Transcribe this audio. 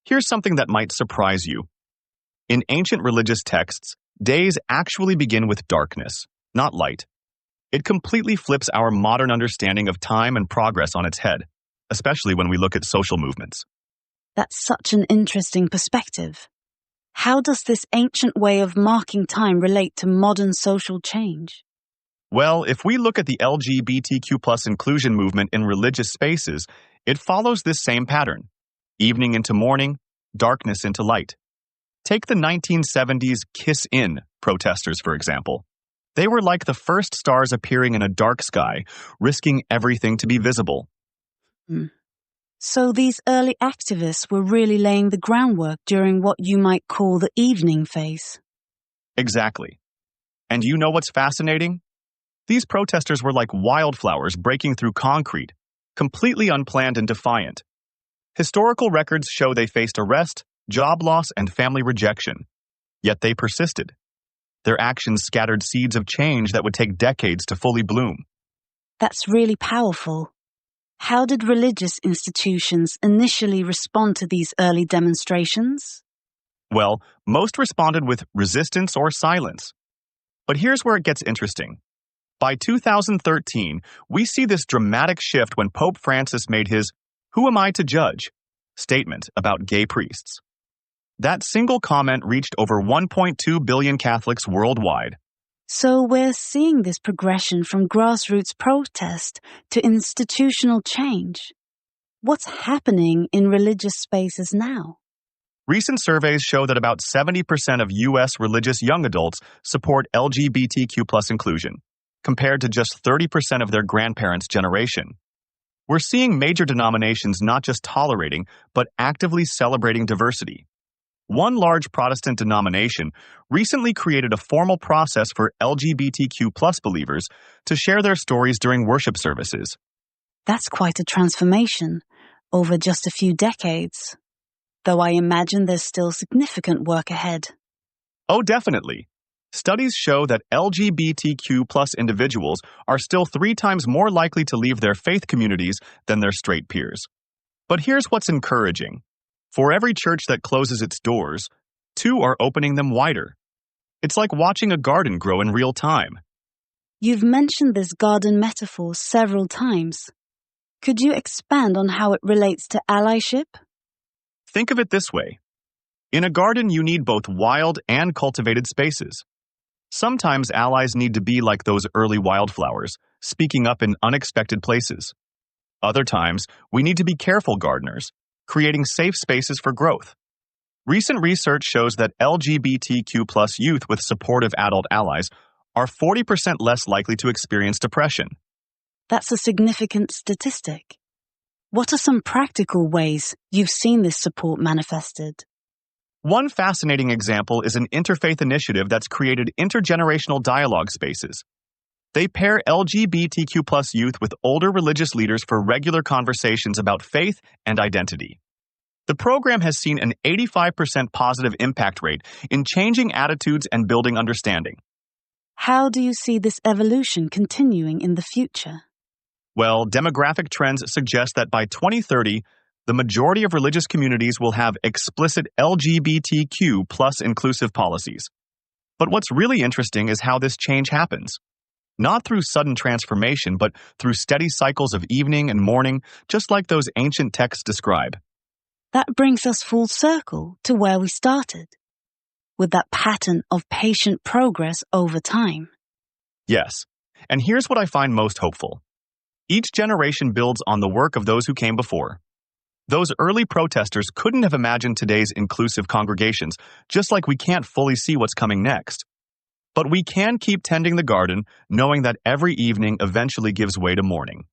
Here's something that might surprise you. In ancient religious texts, days actually begin with darkness, not light. It completely flips our modern understanding of time and progress on its head, especially when we look at social movements. That's such an interesting perspective. How does this ancient way of marking time relate to modern social change? Well, if we look at the LGBTQ+ inclusion movement in religious spaces, it follows this same pattern. Evening into morning, darkness into light. Take the 1970s Kiss In protesters, for example. They were like the first stars appearing in a dark sky, risking everything to be visible. So these early activists were really laying the groundwork during what you might call the evening phase. Exactly. And you know what's fascinating? These protesters were like wildflowers breaking through concrete, completely unplanned and defiant. Historical records show they faced arrest, job loss, and family rejection. Yet they persisted. Their actions scattered seeds of change that would take decades to fully bloom. That's really powerful. How did religious institutions initially respond to these early demonstrations? Well, most responded with resistance or silence. But here's where it gets interesting. By 2013, we see this dramatic shift when Pope Francis made his "Who am I to judge?" statement about gay priests. That single comment reached over 1.2 billion Catholics worldwide. So we're seeing this progression from grassroots protest to institutional change. What's happening in religious spaces now? Recent surveys show that about 70% of U.S. religious young adults support LGBTQ+ inclusion, compared to just 30% of their grandparents' generation. We're seeing major denominations not just tolerating, but actively celebrating diversity. One large Protestant denomination recently created a formal process for LGBTQ+ believers to share their stories during worship services. That's quite a transformation over just a few decades, though I imagine there's still significant work ahead. Oh, definitely. Studies show that LGBTQ+ individuals are still 3 times more likely to leave their faith communities than their straight peers. But here's what's encouraging. For every church that closes its doors, 2 are opening them wider. It's like watching a garden grow in real time. You've mentioned this garden metaphor several times. Could you expand on how it relates to allyship? Think of it this way. In a garden, you need both wild and cultivated spaces. Sometimes allies need to be like those early wildflowers, speaking up in unexpected places. Other times, we need to be careful gardeners, creating safe spaces for growth. Recent research shows that LGBTQ+ youth with supportive adult allies are 40% less likely to experience depression. That's a significant statistic. What are some practical ways you've seen this support manifested? One fascinating example is an interfaith initiative that's created intergenerational dialogue spaces. They pair LGBTQ+ youth with older religious leaders for regular conversations about faith and identity. The program has seen an 85% positive impact rate in changing attitudes and building understanding. How do you see this evolution continuing in the future? Well, demographic trends suggest that by 2030, the majority of religious communities will have explicit LGBTQ+ inclusive policies. But what's really interesting is how this change happens. Not through sudden transformation, but through steady cycles of evening and morning, just like those ancient texts describe. That brings us full circle to where we started, with that pattern of patient progress over time. Yes, and here's what I find most hopeful. Each generation builds on the work of those who came before. Those early protesters couldn't have imagined today's inclusive congregations, just like we can't fully see what's coming next. But we can keep tending the garden, knowing that every evening eventually gives way to morning.